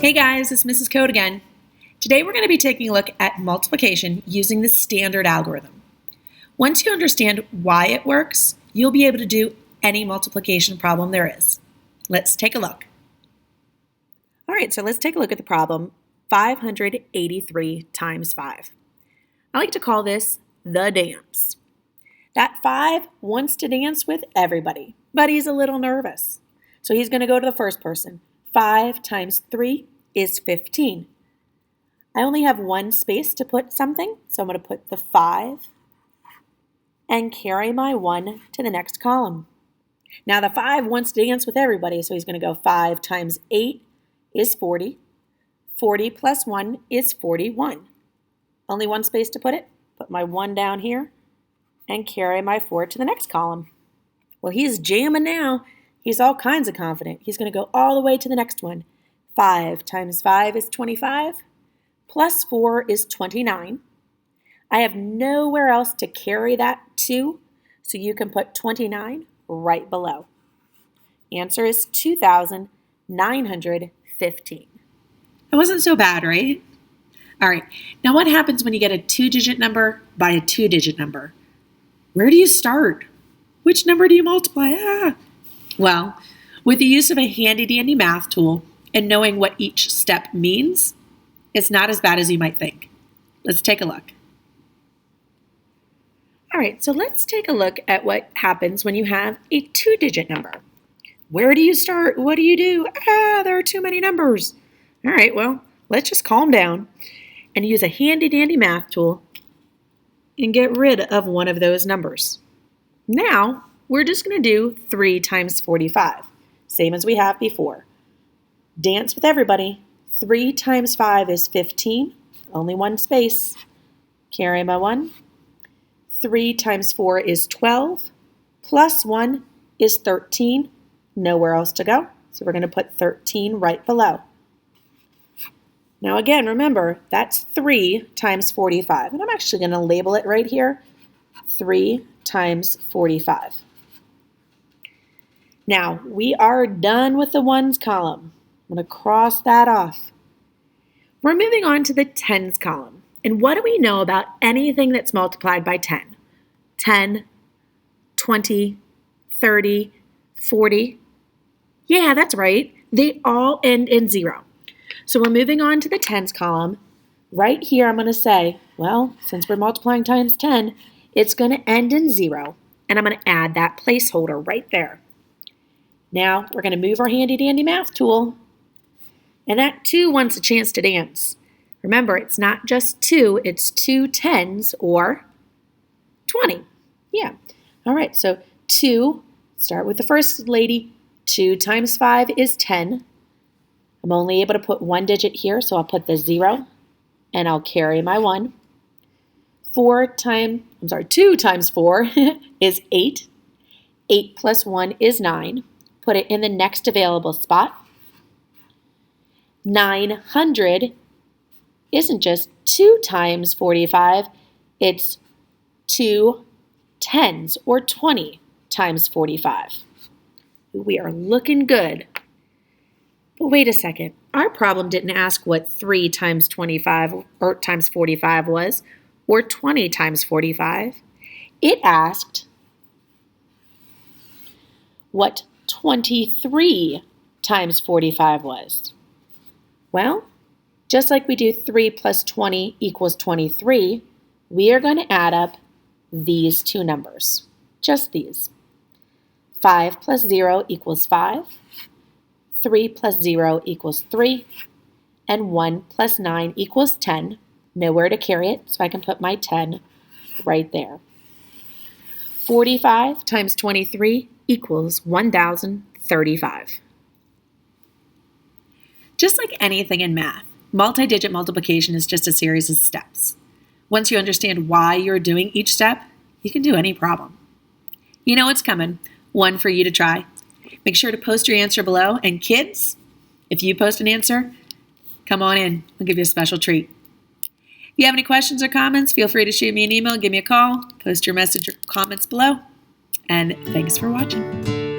Hey guys, it's Mrs. Code again. Today we're going to be taking a look at multiplication using the standard algorithm. Once you understand why it works, you'll be able to do any multiplication problem there is. Let's take a look. All right, so let's take a look at the problem 583 times 5. I like to call this the dance. That 5 wants to dance with everybody, but he's a little nervous. So he's going to go to the first person. 5 times 3 is 15. I only have one space to put something, so I'm going to put the 5 and carry my 1 to the next column. Now the 5 wants to dance with everybody, so he's going to go 5 times 8 is 40. 40 plus 1 is 41. Only one space to put it. Put my 1 down here and carry my 4 to the next column. Well, he's jamming now. He's all kinds of confident. He's going to go all the way to the next one. 5 times 5 is 25. Plus 4 is 29. I have nowhere else to carry that to, so you can put 29 right below. Answer is 2,915. That wasn't so bad, right? All right, now what happens when you get a 2-digit number by a 2-digit number? Where do you start? Which number do you multiply? Well, with the use of a handy-dandy math tool and knowing what each step means, it's not as bad as you might think. Let's take a look. All right, so let's take a look at what happens when you have a 2-digit number. Where do you start? What do you do? There are too many numbers. All right, well, let's just calm down and use a handy-dandy math tool and get rid of one of those numbers. Now, we're just going to do 3 times 45, same as we have before. Dance with everybody. 3 times 5 is 15, only one space. Carry my 1. 3 times 4 is 12, plus 1 is 13, nowhere else to go, so we're going to put 13 right below. Now again, remember, that's 3 times 45, and I'm actually going to label it right here, 3 times 45. Now, we are done with the ones column. I'm going to cross that off. We're moving on to the tens column. And what do we know about anything that's multiplied by 10? 10, 20, 30, 40. Yeah, that's right. They all end in 0. So we're moving on to the tens column. Right here, I'm going to say, well, since we're multiplying times 10, it's going to end in 0. And I'm going to add that placeholder right there. Now, we're going to move our handy-dandy math tool. And that 2 wants a chance to dance. Remember, it's not just 2, it's 2 tens or 20. Yeah. All right, so 2, start with the first lady. 2 times 5 is 10. I'm only able to put one digit here, so I'll put the 0, and I'll carry my 1. 2 times 4 is 8. 8 plus 1 is 9. Put it in the next available spot. 900 isn't just 2 times 45, it's 2 tens or 20 times 45. We are looking good. But wait a second, our problem didn't ask what 3 times 25 or times 45 was, or 20 times 45. It asked what 23 times 45 was. Well, just like we do 3 plus 20 equals 23, we are going to add up these two numbers, just these. 5 plus 0 equals 5, 3 plus 0 equals 3, and 1 plus 9 equals 10. Nowhere to carry it, so I can put my 10 right there. 45 times 23 equals 1,035. Just like anything in math, multi-digit multiplication is just a series of steps. Once you understand why you're doing each step, you can do any problem. You know what's coming, one for you to try. Make sure to post your answer below, and kids, if you post an answer, come on in. I'll give you a special treat. If you have any questions or comments, feel free to shoot me an email, give me a call, post your message or comments below, and thanks for watching.